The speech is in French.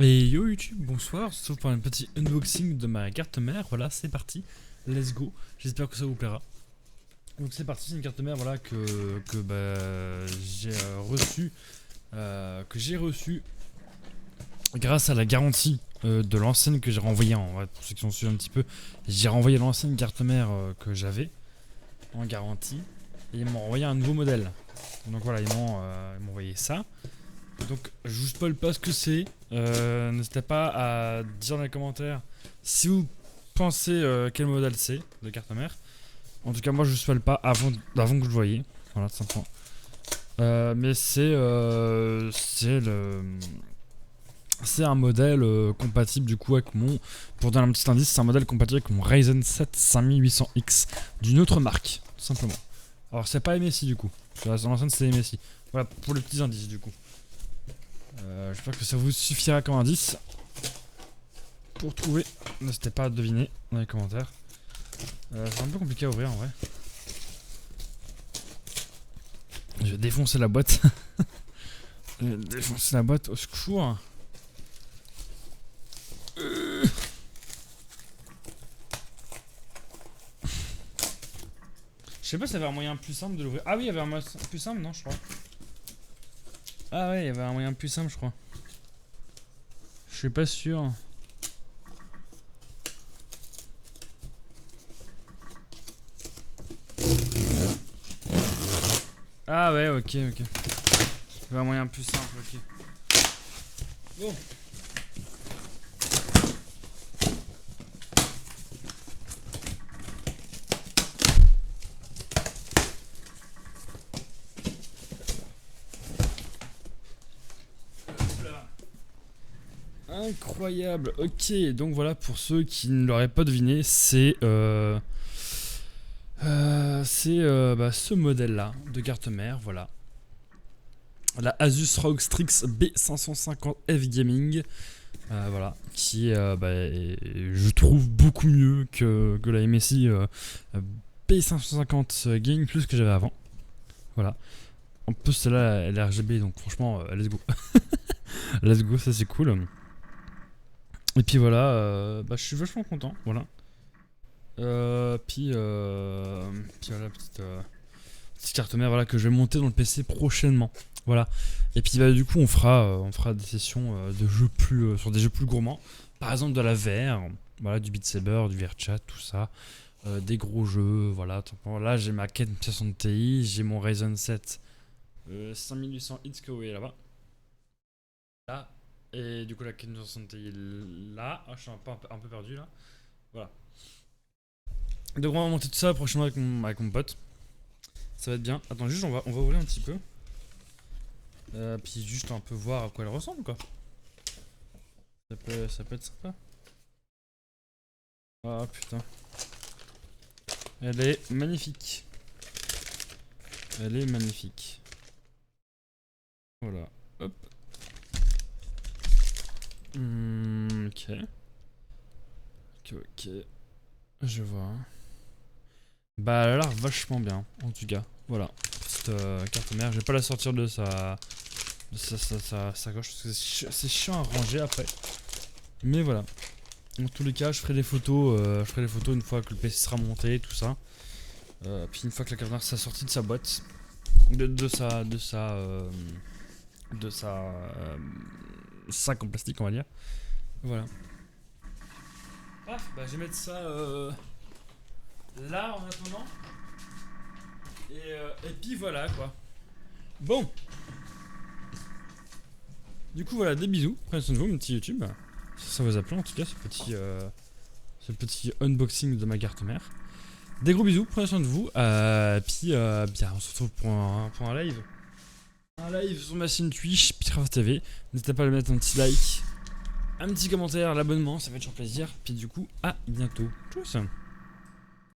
Et yo YouTube, bonsoir, sauf pour un petit unboxing de ma carte mère, voilà c'est parti, let's go, j'espère que ça vous plaira. Donc c'est parti, c'est une carte mère voilà que j'ai reçue grâce à la garantie de l'ancienne que j'ai renvoyée pour ceux qui sont suivis un petit peu, j'ai renvoyé l'ancienne carte mère que j'avais en garantie et ils m'ont envoyé un nouveau modèle. Donc voilà, ils m'ont envoyé ça. Donc je vous spoil pas ce que c'est, n'hésitez pas à dire dans les commentaires si vous pensez quel modèle c'est de carte mère. En tout cas moi je vous spoil pas avant que vous le voyez, voilà tout simplement. Mais c'est un modèle compatible du coup avec mon, pour donner un petit indice, c'est un modèle compatible avec mon Ryzen 7 5800X d'une autre marque, tout simplement. Alors c'est pas MSI du coup, parce que l'ancienne c'est MSI. Voilà pour les petits indices du coup. J'espère que ça vous suffira comme indice pour trouver. N'hésitez pas à deviner dans les commentaires. C'est un peu compliqué à ouvrir en vrai. Je vais défoncer la boîte. Je vais défoncer la boîte au secours. Je sais pas s'il y avait un moyen plus simple de l'ouvrir. Ah oui, il y avait un moyen plus simple, non, je crois. Ah ouais, il y avait un moyen plus simple, je crois. Je suis pas sûr. Ah ouais, ok. Il y avait un moyen plus simple, ok. Bon. Incroyable, ok, donc voilà pour ceux qui ne l'auraient pas deviné, c'est ce modèle là de carte mère, voilà. La Asus ROG Strix B550F Gaming, voilà, qui je trouve beaucoup mieux que la MSI B550 Gaming Plus que j'avais avant, voilà. En plus celle-là elle est RGB donc franchement let's go. Let's go, ça c'est cool. Et puis voilà, je suis vachement content, voilà. Puis voilà, petite carte mère voilà, que je vais monter dans le PC prochainement. Voilà. Et puis du coup on fera des sessions de jeux sur des jeux plus gourmands. Par exemple de la VR, voilà, du Beat Saber, du VRChat, tout ça. Des gros jeux, voilà. Là j'ai ma 4060 Ti, j'ai mon Ryzen 7 5800X que vous voyez là-bas. Là. Et du coup la 4060 Ti là. Ah, je suis un peu perdu là. Voilà. Donc on va monter tout ça prochainement avec mon pote. Ça va être bien. Attends, juste on va ouvrir un petit peu. Puis juste un peu voir à quoi elle ressemble quoi. Ça peut être sympa. Ah putain. Elle est magnifique. Elle est magnifique. Voilà. Hop. Ok. Ok. Je vois. Bah elle a l'air vachement bien en tout cas. Voilà. Petite carte mère. Je vais pas la sortir de sa sacoche parce que c'est chiant à ranger après. Mais voilà. Dans tous les cas, je ferai des photos une fois que le PC sera monté, tout ça. Puis une fois que la carte mère sera sortie de sa boîte, de sa sac en plastique, on va dire. Voilà. Ah, bah je vais mettre ça là en attendant. Et puis voilà quoi. Bon. Du coup voilà, des bisous. Prenez soin de vous, mon petit YouTube. Ça vous a plu en tout cas ce petit unboxing de ma carte mère. Des gros bisous, prenez soin de vous. Puis bien on se retrouve pour un live. Un live sur ma chaîne Twitch, Pitcraft TV. N'hésitez pas à mettre un petit like, un petit commentaire, l'abonnement, ça fait toujours plaisir. Puis du coup, à bientôt. Tchuss.